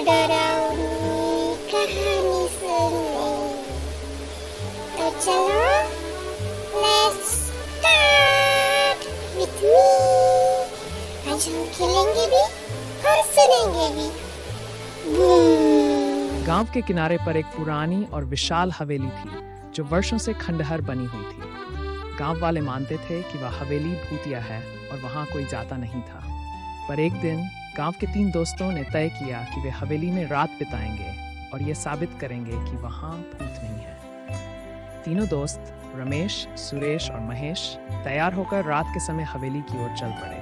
डरावनी कहानी सुनेंगे। तो चलो, लेट्स स्टार्ट विथ मी। आज हम खेलेंगे भी और सुनेंगे भी। गांव के किनारे पर एक पुरानी और विशाल हवेली थी जो वर्षों से खंडहर बनी हुई थी। गांव वाले मानते थे कि वह हवेली भूतिया है और वहां कोई जाता नहीं था। पर एक दिन गांव के 3 दोस्तों ने तय किया कि वे हवेली में रात बिताएंगे और ये साबित करेंगे कि वहां भूत नहीं है। तीनों दोस्त रमेश, सुरेश और महेश तैयार होकर रात के समय हवेली की ओर चल पड़े।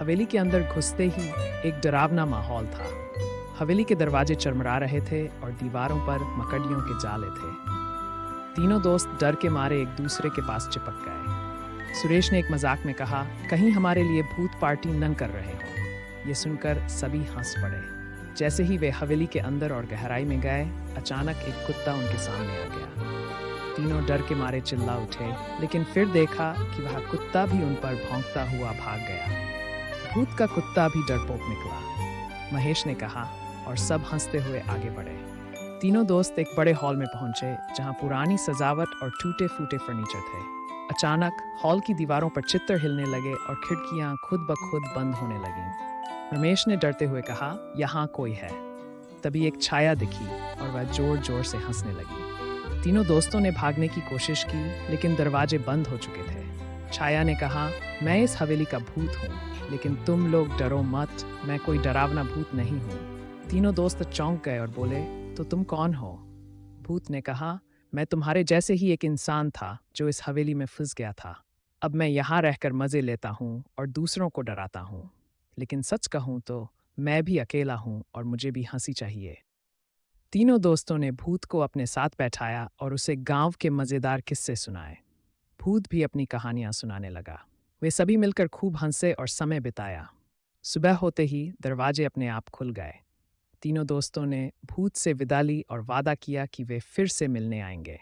हवेली के अंदर घुसते ही एक डरावना माहौल था। हवेली के दरवाजे चरमरा रहे थे और दीवारों पर मकड़ियों के जाले थे। तीनों दोस्त डर के मारे एक दूसरे के पास चिपक गए। सुरेश ने एक मजाक में कहा, कहीं हमारे लिए भूत पार्टी न कर रहे हो। ये सुनकर सभी हंस पड़े। जैसे ही वे हवेली के अंदर और गहराई में गए, अचानक एक कुत्ता उनके सामने आ गया। तीनों डर के मारे चिल्ला उठे, लेकिन फिर देखा कि वह कुत्ता भी उन पर भौंकता हुआ भाग गया। भूत का कुत्ता भी डरपोक निकला, महेश ने कहा, और सब हंसते हुए आगे बढ़े। तीनों दोस्त एक बड़े हॉल में पहुंचे जहां पुरानी सजावट और टूटे फूटे फर्नीचर थे। अचानक हॉल की दीवारों पर चित्र हिलने लगे और खिड़कियां खुद ब खुद बंद होने लगीं। रमेश ने डरते हुए कहा, यहाँ कोई है। तभी एक छाया दिखी और वह जोर जोर से हंसने लगी। तीनों दोस्तों ने भागने की कोशिश की, लेकिन दरवाजे बंद हो चुके थे। छाया ने कहा, मैं इस हवेली का भूत हूँ, लेकिन तुम लोग डरो मत, मैं कोई डरावना भूत नहीं हूँ। तीनों दोस्त चौंक गए और बोले, तो तुम कौन हो? भूत ने कहा, मैं तुम्हारे जैसे ही एक इंसान था जो इस हवेली में फंस गया था। अब मैं यहाँ रहकर मजे लेता हूँ और दूसरों को डराता हूँ। लेकिन सच कहूँ तो मैं भी अकेला हूँ और मुझे भी हंसी चाहिए। तीनों दोस्तों ने भूत को अपने साथ बैठाया और उसे गांव के मजेदार किस्से सुनाए। भूत भी अपनी कहानियां सुनाने लगा। वे सभी मिलकर खूब हंसे और समय बिताया। सुबह होते ही दरवाजे अपने आप खुल गए। तीनों दोस्तों ने भूत से विदा ली और वादा किया कि वे फिर से मिलने आएंगे।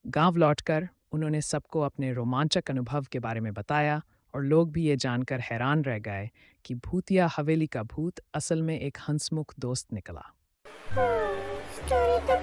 गांव लौटकर उन्होंने सबको अपने रोमांचक अनुभव के बारे में बताया और लोग भी ये जानकर हैरान रह गए कि भूतिया हवेली का भूत असल में एक हंसमुख दोस्त निकला। स्टोरी तो